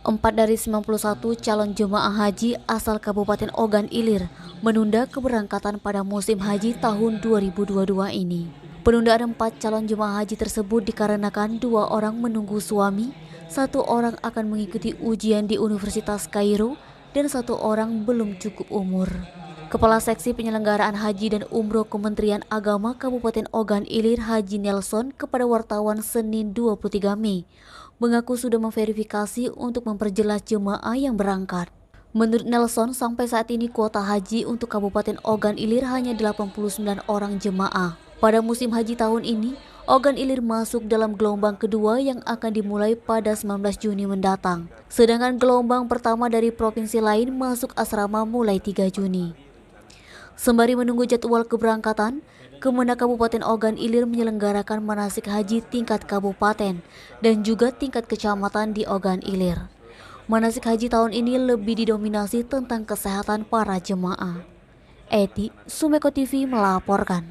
4 dari 91 calon jemaah haji asal Kabupaten Ogan Ilir menunda keberangkatan pada musim haji tahun 2022 ini. Penundaan 4 calon jemaah haji tersebut dikarenakan 2 orang menunggu suami, 1 orang akan mengikuti ujian di Universitas Kairo, dan 1 orang belum cukup umur. Kepala Seksi Penyelenggaraan Haji dan Umroh Kementerian Agama Kabupaten Ogan Ilir Haji Nelson kepada wartawan Senin 23 Mei mengaku sudah memverifikasi untuk memperjelas jemaah yang berangkat. Menurut Nelson, sampai saat ini kuota haji untuk Kabupaten Ogan Ilir hanya 89 orang jemaah. Pada musim haji tahun ini, Ogan Ilir masuk dalam gelombang kedua yang akan dimulai pada 19 Juni mendatang. Sedangkan gelombang pertama dari provinsi lain masuk asrama mulai 3 Juni. Sembari menunggu jadwal keberangkatan, Kemenak Kabupaten Ogan Ilir menyelenggarakan manasik haji tingkat kabupaten dan juga tingkat kecamatan di Ogan Ilir. Manasik haji tahun ini lebih didominasi tentang kesehatan para jemaah. Eti, Sumeko TV melaporkan.